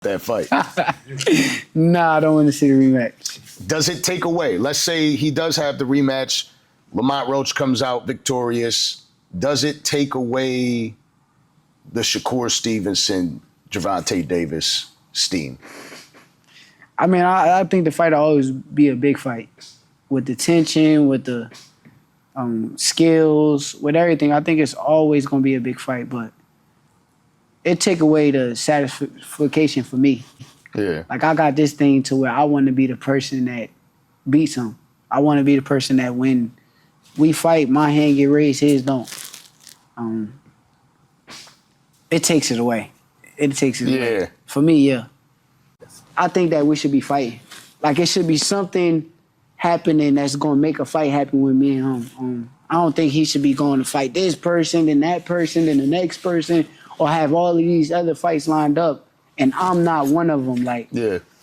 that fight? Nah, I don't want to see the rematch. Does it take away? Let's say he does have the rematch. Lamont Roach comes out victorious. Does it take away the Shakur Stevenson, Gervonta Davis steam? I mean, I think the fight will always be a big fight with the tension, with the skills, with everything. I think it's always going to be a big fight, but it take away the satisfaction for me. Yeah. Like, I got this thing to where I want to be the person that beats him. I want to be the person that when we fight, my hand get raised, his don't. It takes it away. It takes it away. For me, yeah. I think that we should be fighting. Like, it should be something happening that's going to make a fight happen with me and him. I don't think he should be going to fight this person, then that person, then the next person, or have all of these other fights lined up, and I'm not one of them. Like,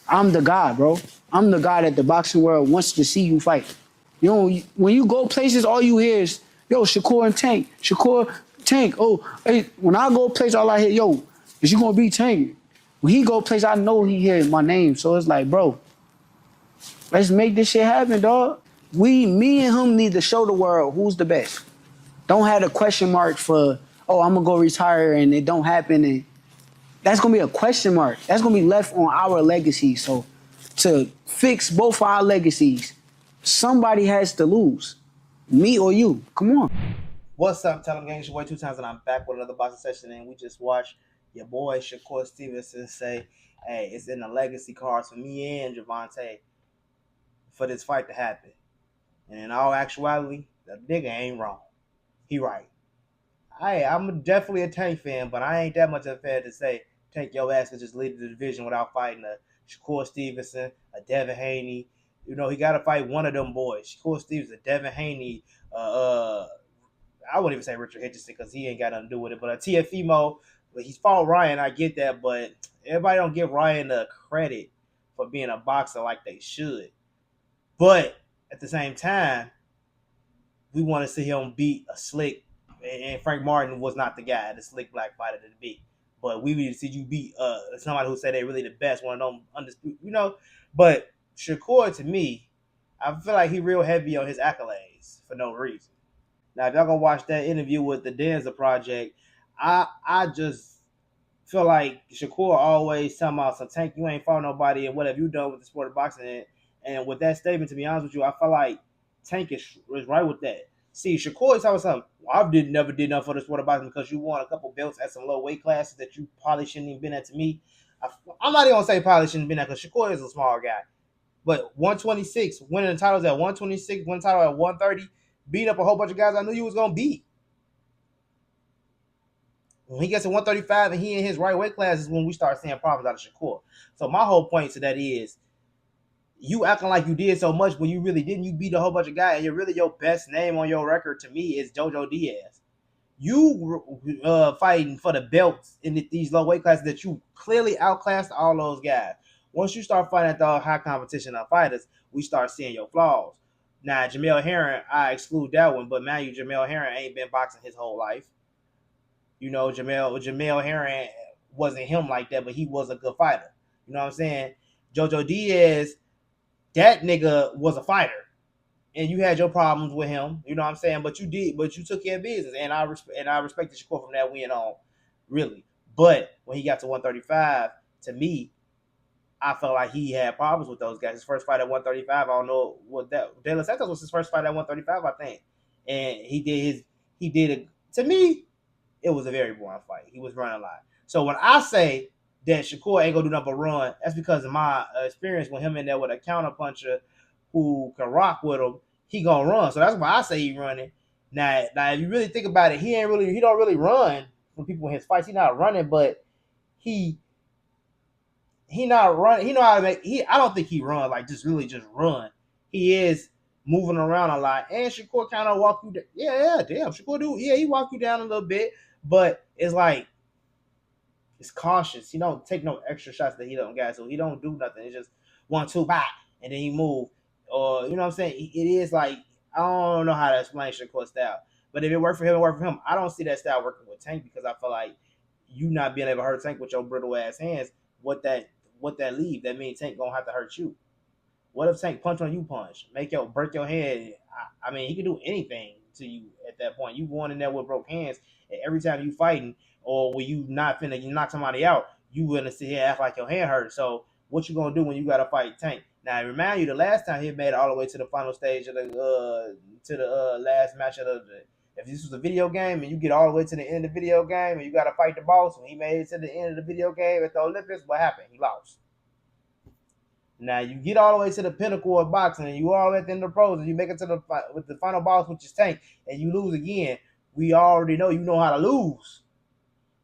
I'm the guy, bro. I'm the guy that the boxing world wants to see you fight. You know, when you go places, all you hear is, yo, Shakur and Tank. Shakur, Tank. Oh, hey, when I go places, all I hear, yo, is you going to beat Tank? When he go places, I know he hears my name. So it's like, bro, let's make this shit happen, dog. Me and him need to show the world who's the best. Don't have a question mark for, oh, I'm going to go retire and it don't happen. And that's going to be a question mark. That's going to be left on our legacy. So to fix both our legacies, somebody has to lose. Me or you. Come on. What's up, Tell 'em Gang? It's your boy 2 times, and I'm back with another boxing session. And we just watched your boy Shakur Stevenson say, hey, it's in the legacy cards for me and Gervonta for this fight to happen. And in all actuality, the nigga ain't wrong. He right. I'm definitely a Tank fan, but I ain't that much of a fan to say Tank your ass could just lead the division without fighting a Shakur Stevenson, a Devin Haney. You know, he got to fight one of them boys. Shakur Stevenson, Devin Haney, I wouldn't even say Richard Hitchison because he ain't got nothing to do with it. But a TFimo, he's fought Ryan. I get that, but everybody don't give Ryan the credit for being a boxer like they should. But at the same time, we want to see him beat a slick, and Frank Martin was not the guy, the slick black fighter to beat. But we need to see you beat somebody who said they're really the best, one of them undisputed, you know. But Shakur, to me, I feel like he real heavy on his accolades for no reason. Now, if y'all gonna watch that interview with the DANZA project, I just feel like Shakur always talking about some Tank, you ain't fought nobody, and what have you done with the sport of boxing? And with that statement, to be honest with you, I feel like Tank is right with that. See, Shakur is talking something. Well, I never did nothing for the sport of boxing because you won a couple belts at some low weight classes that you probably shouldn't even been at. To me, I'm not even gonna say probably shouldn't have been at because Shakur is a small guy. But 126, winning the titles at 126, winning the title at 130, beat up a whole bunch of guys I knew you was gonna beat. When he gets to 135 and he in his right weight class is when we start seeing problems out of Shakur. So my whole point to that is, you acting like you did so much when you really didn't. You beat a whole bunch of guys, and you're really your best name on your record to me is Jojo Diaz. You fighting for the belts in these low weight classes that you clearly outclassed all those guys. Once you start fighting at the high competition of fighters, we start seeing your flaws. Now, Jamel Herring, I exclude that one, but man, Jamel Herring ain't been boxing his whole life. You know, Jamel Herring wasn't him like that, but he was a good fighter. You know what I'm saying? Jojo Diaz, that nigga was a fighter. And you had your problems with him, you know what I'm saying? But you took care of business. And I respected Shakur from that win on, really. But when he got to 135, to me, I felt like he had problems with those guys. His first fight at 135, I don't know what that. De Los Santos was his first fight at 135, I think. And to me, it was a very boring fight. He was running a lot. So when I say that Shakur ain't gonna do nothing but run, that's because of my experience with him in there with a counter puncher who can rock with him. He gonna run. So that's why I say he running. Now if you really think about it, he don't really run from people in his fights. He not running, but he not running. He know how to make. I don't think he run like just run. He is moving around a lot, and Shakur kind of walk you down. Yeah, damn, Shakur do. Yeah, he walk you down a little bit, but it's like it's cautious. He don't take no extra shots that he don't got, so he don't do nothing. It's just 1-2, bye, and then he move. Or you know what I'm saying? It is like I don't know how to explain Shakur style, but if it worked for him, it worked for him. I don't see that style working with Tank because I feel like you not being able to hurt Tank with your brittle ass hands what that leave. That means Tank gonna have to hurt you. What if Tank punch on you punch? Break your head. I mean, he can do anything to you at that point. You going in there with broke hands, and every time you fighting or when you not finna you knock somebody out, you gonna sit here and act like your hand hurt. So what you gonna do when you gotta fight Tank? Now I remind you, the last time he made it all the way to the final stage of the last match of the. If this was a video game and you get all the way to the end of the video game and you gotta fight the boss, when he made it to the end of the video game at the Olympics, what happened? He lost. Now you get all the way to the pinnacle of boxing, and you all at the end of the pros, and you make it to the final boss, which is Tank, and you lose again. We already know you know how to lose.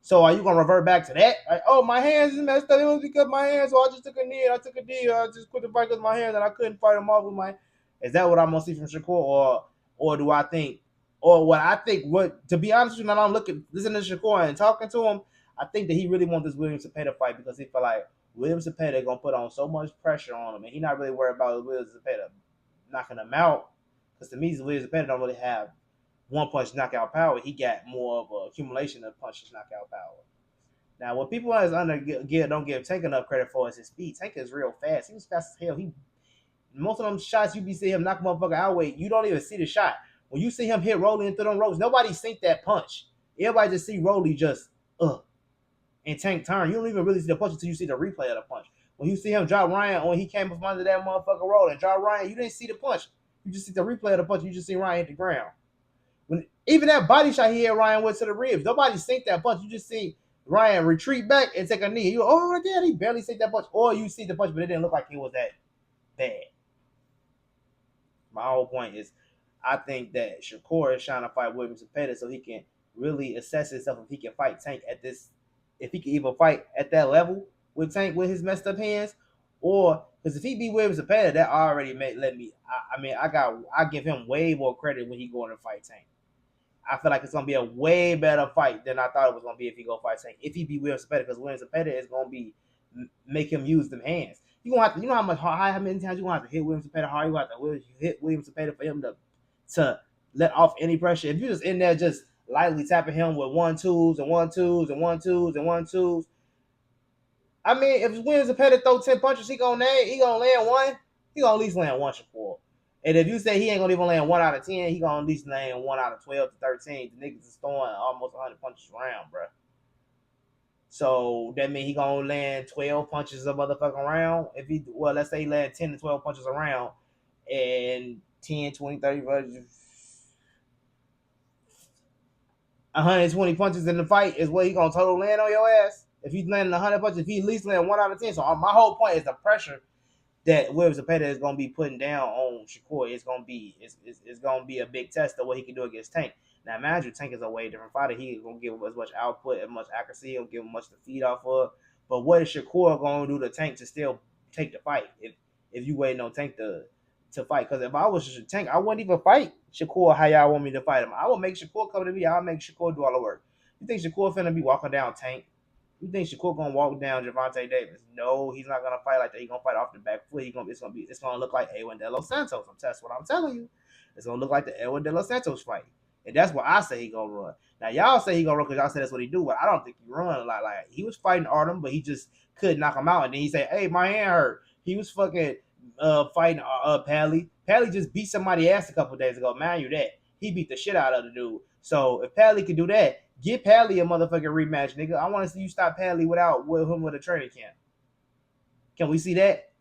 So are you gonna revert back to that? Like, oh, my hands is messed up. It was because my hands, so I just took a knee and I took a D. I just quit the fight because my hands and I couldn't fight them off with my. Is that what I'm gonna see from Shakur, or do I think, or what I think? What, to be honest with you, man, I'm listening to Shakur and talking to him. I think that he really wants this Williams Zepeda fight because he feel like Williams Zepeda gonna put on so much pressure on him, and he's not really worried about Williams Zepeda knocking him out. Because to me, Williams Zepeda don't really have one punch knockout power. He got more of an accumulation of punches knockout power. Now, what people don't give Tank enough credit for is his speed. Tank is real fast. He was fast as hell. Most of them shots you be seeing him knock a motherfucker out with, you don't even see the shot. When you see him hit Rolly into them ropes, nobody sink that punch. Everybody just see Rolly just and Tank turn. You don't even really see the punch until you see the replay of the punch. When you see him drop Ryan when he came from under that motherfucker roll and drop Ryan, you didn't see the punch. You just see the replay of the punch. You just see Ryan hit the ground. When even that body shot he hit Ryan with to the ribs, nobody synced that punch. You just see Ryan retreat back and take a knee. You oh damn, he barely synced that punch. Or you see the punch, but it didn't look like it was that bad. My whole point is, I think that Shakur is trying to fight Williams Zepeda so he can really assess himself if he can fight Tank at this, if he can even fight at that level with Tank with his messed up hands, or because if he beat Williams Zepeda, that already let me. I give him way more credit when he going to fight Tank. I feel like it's gonna be a way better fight than I thought it was gonna be if he go fight Tank. If he beat Williams Zepeda, because Williams Zepeda is gonna be make him use them hands. You gonna have to, you know how many times you gonna have to hit Williams Zepeda hard. You gonna have to hit Williams Zepeda for him to let off any pressure. If you just in there just lightly tapping him with 1-2s and 1-2s and 1-2s and 1-2s. I mean, if Williams Zepeda throw 10 punches, he gonna land one. He gonna at least land one Shakur. And if you say he ain't gonna even land 1 out of 10, he gonna at least land 1 out of 12 to 13. The niggas is throwing almost 100 punches around, bro. So that means he gonna land 12 punches a motherfucking round. If he, well, let's say he land 10 to 12 punches around, and 10, 20, 30 120 punches in the fight is what he gonna total land on your ass. If he's landing 100 punches, if he at least land 1 out of 10. So my whole point is the pressure that Williams Zepeda is gonna be putting down on Shakur. It's gonna be a big test of what he can do against Tank. Now, imagine Tank is a way different fighter. He gonna give him as much output, as much accuracy. He'll give him much to feed off of. But what is Shakur gonna do to Tank to still take the fight? If you waiting on Tank to fight, because if I was Tank, I wouldn't even fight Shakur how y'all want me to fight him. I will make Shakur come to me. I'll make Shakur do all the work. You think Shakur finna be walking down Tank? You think Shakur gonna walk down Gervonta Davis? No, he's not gonna fight like that. He's gonna fight off the back foot. It's gonna look like Edwin De Los Santos. That's what I'm telling you. It's gonna look like the Edwin De Los Santos fight. And that's what I say he gonna run. Now y'all say he gonna run because y'all say that's what he do, but I don't think he run a lot. Like he was fighting Artem, but he just couldn't knock him out. And then he say, "Hey, my hand hurt." He was fucking fighting Pally. Pally just beat somebody ass a couple days ago. Mind you that. He beat the shit out of the dude. So if Pally can do that, give Pally a motherfucking rematch, nigga. I want to see you stop Pally with him with a training camp. Can we see that?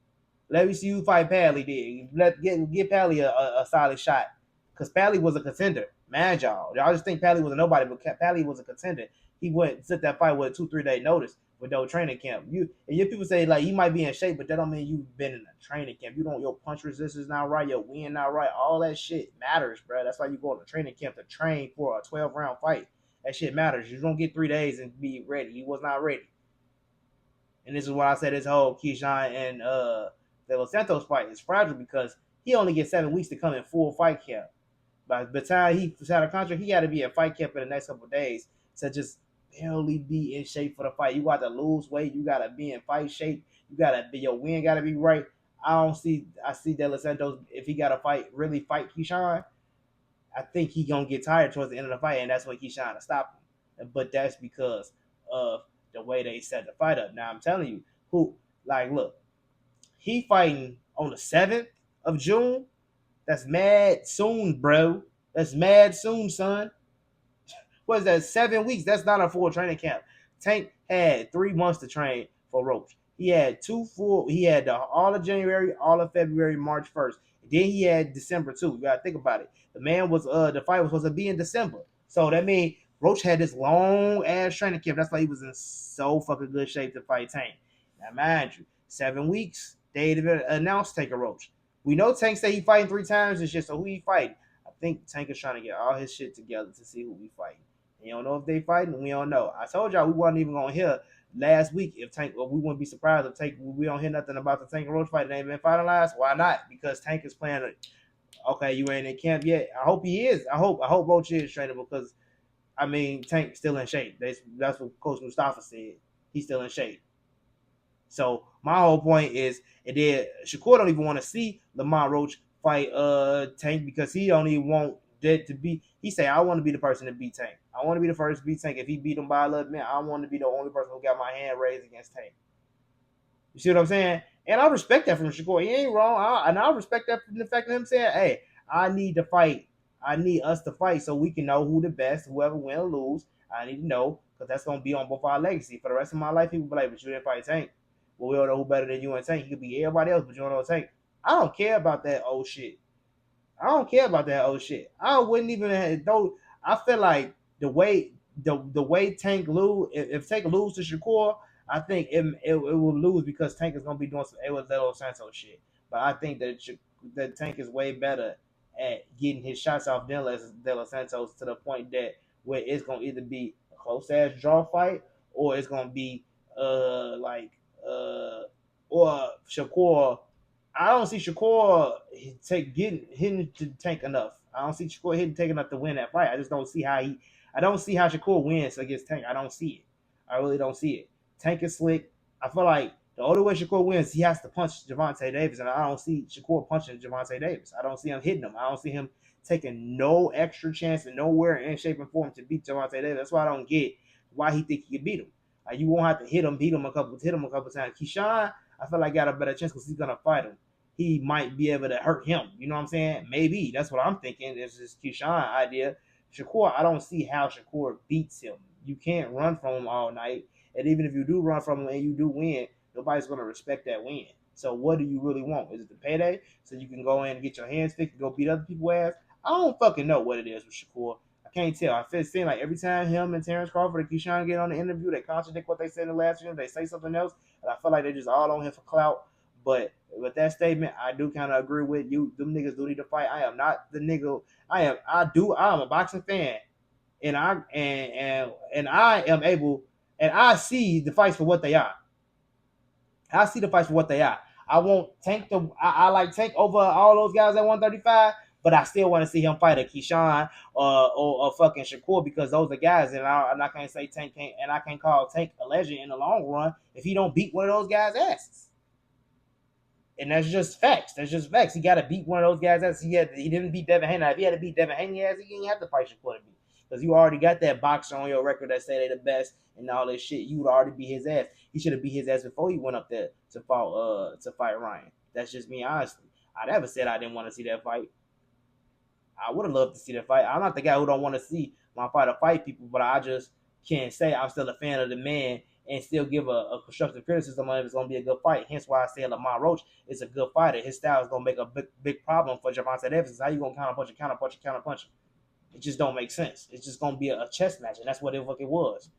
Let me see you fight Pally, then. Give Pally a solid shot. Because Pally was a contender. Man, y'all just think Pally was a nobody, but Pally was a contender. He went sit that fight with a 2-3 day notice with no training camp. Your people say like he might be in shape, but that don't mean you've been in a training camp. You don't, your punch resistance not right, your wind not right. All that shit matters, bro. That's why you go to training camp to train for a 12-round fight. That shit matters. You don't get 3 days and be ready. He was not ready. And this is why I said this whole Keyshawn and De Los Santos fight is fragile because he only gets 7 weeks to come in full fight camp. By the time he signed a contract, he got to be in fight camp in the next couple of days to just barely be in shape for the fight. You got to lose weight. You got to be in fight shape. You got to be, your wind got to be right. I see De Los Santos, if he got to really fight Keyshawn, I think he going to get tired towards the end of the fight, and that's when Keyshawn to stop him. But that's because of the way they set the fight up. Now, I'm telling you, Look, he fighting on the 7th of June. That's mad soon, bro. That's mad soon, son. What is that? 7 weeks. That's not a full training camp. Tank had 3 months to train for Roach. He had he had all of January, all of February, March 1st. Then he had December too. You gotta think about it. The fight was supposed to be in December. So that means Roach had this long ass training camp. That's why he was in so fucking good shape to fight Tank. Now mind you, 7 weeks, they even announced Tank and Roach. We know Tank said he fighting 3 times and shit, so who he fighting? I think Tank is trying to get all his shit together to see who we fighting. You don't know if they fighting. We don't know. I told y'all we wasn't even gonna hear last week if Tank. We wouldn't be surprised if Tank. We don't hear nothing about the Tank and Roach fight. It ain't been finalized. Why not? Because Tank is playing. Okay, you ain't in camp yet. I hope he is. I hope Roach is training because I mean Tank still in shape. That's what Coach Mustafa said. He's still in shape. So my whole point is, and then Shakur don't even want to see Lamont Roach fight Tank because he don't even want that to be. He say I want to be the person to beat Tank. I want to be the first to beat Tank. If he beat him by a little bit, I want to be the only person who got my hand raised against Tank. You see what I'm saying? And I respect that from Shakur. He ain't wrong. I respect that from the fact of him saying, hey, I need to fight. I need us to fight so we can know who the best, whoever win or lose. I need to know because that's going to be on both our legacy. For the rest of my life, people be like, but you didn't fight Tank. Well, we don't know who better than you and Tank. He could be everybody else, but you don't know Tank. I don't care about that old shit. I wouldn't even though. I feel like the way Tank lose, if Tank lose to Shakur, I think it will lose because Tank is gonna be doing some Eduardo Santos shit. But I think that Tank is way better at getting his shots off than De Los Santos to the point that where it's gonna either be a close ass draw fight or it's gonna be or Shakur. I don't see Shakur hitting to Tank enough. I don't see Shakur hitting Tank enough to win that fight. I just don't see how I don't see how Shakur wins against Tank. I don't see it. I really don't see it. Tank is slick. I feel like the only way Shakur wins, he has to punch Gervonta Davis, and I don't see Shakur punching Gervonta Davis. I don't see him hitting him. I don't see him taking no extra chance and nowhere in shape and form to beat Gervonta Davis. That's why I don't get why he think he can beat him. Like, you won't have to hit him a couple times. Keyshawn, I feel like got a better chance because he's gonna fight him. He might be able to hurt him. You know what I'm saying? Maybe. That's what I'm thinking. It's this Keyshawn idea. Shakur, I don't see how Shakur beats him. You can't run from him all night. And even if you do run from him and you do win, nobody's going to respect that win. So what do you really want? Is it the payday so you can go in and get your hands fixed and go beat other people's ass? I don't fucking know what it is with Shakur. I can't tell. I feel seem like every time him and Terrence Crawford and Keyshawn get on the interview, they contradict what they said in the last year. They say something else. And I feel like they're just all on here for clout. But with that statement, I do kind of agree with you. Them niggas do need to fight. I am not the nigga. I am a boxing fan. And I am able, and I see the fights for what they are. I see the fights for what they are. I won't Tank I like Tank over all those guys at 135, but I still want to see him fight a Keyshawn or fucking Shakur because those are guys, and I can't say Tank can't, and I can't call Tank a legend in the long run if he don't beat one of those guys' asses. And that's just facts. He got to beat one of those guys' asses. He didn't beat Devin Haney. If he had to beat Devin Haney ass, he didn't have to fight Shakur to beat. Because you already got that boxer on your record that say they the best and all this shit. You would already beat his ass. He should have beat his ass before he went up there to fight Ryan. That's just me, honestly. I never said I didn't want to see that fight. I would have loved to see that fight. I'm not the guy who don't want to see my fighter fight people, but I just can't say I'm still a fan of the man and still give a constructive criticism on if it's going to be a good fight. Hence why I say Lamont Roach is a good fighter. His style is going to make a big problem for Gervonta Davis. How you going to counterpunch him? It just don't make sense. It's just going to be a chess match, and that's what it fucking was.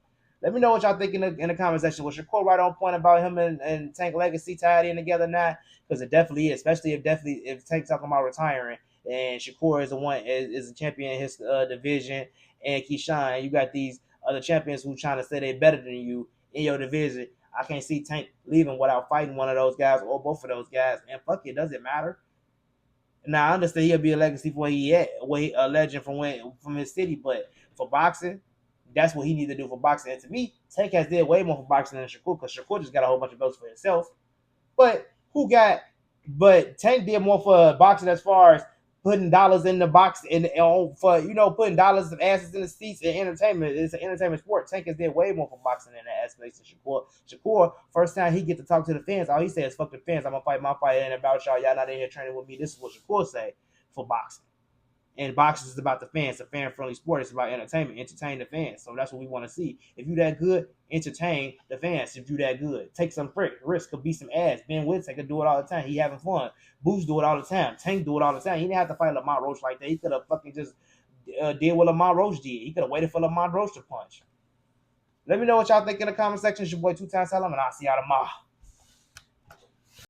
Let me know what y'all think in the comment section. Was Shakur right on point about him and Tank Legacy tied in together now? Because it definitely is, especially if Tank talking about retiring and Shakur is the one is a champion in his division, and Keyshawn, you got these other champions who trying to say they're better than you in your division. I can't see Tank leaving without fighting one of those guys or both of those guys. And fuck it, does it matter? Now I understand he'll be a legacy for where he at, a legend from his city, but for boxing, that's what he needs to do for boxing. And to me, Tank has did way more for boxing than Shakur, because Shakur just got a whole bunch of belts for himself. But Tank did more for boxing as far as putting dollars in the box and for putting dollars of asses in the seats and entertainment. It's an entertainment sport. Tank has did way more for boxing in that aspect than Shakur. Shakur, first time he get to talk to the fans, all he says is fuck the fans. I'm gonna fight my fight. It ain't about y'all. Y'all not in here training with me. This is what Shakur say for boxing. And boxing is about the fans. It's a fan-friendly sport. It's about entertainment. Entertain the fans. So that's what we want to see. If you that good, entertain the fans. If you that good, take some risk. Could be some ass. Ben Whittaker do it all the time. He having fun. Boots do it all the time. Tank do it all the time. He didn't have to fight Lamont Roach like that. He could have fucking just did what Lamont Roach did. He could have waited for Lamont Roach to punch. Let me know what y'all think in the comment section. It's your boy 2 Times Salam, and I'll see y'all tomorrow.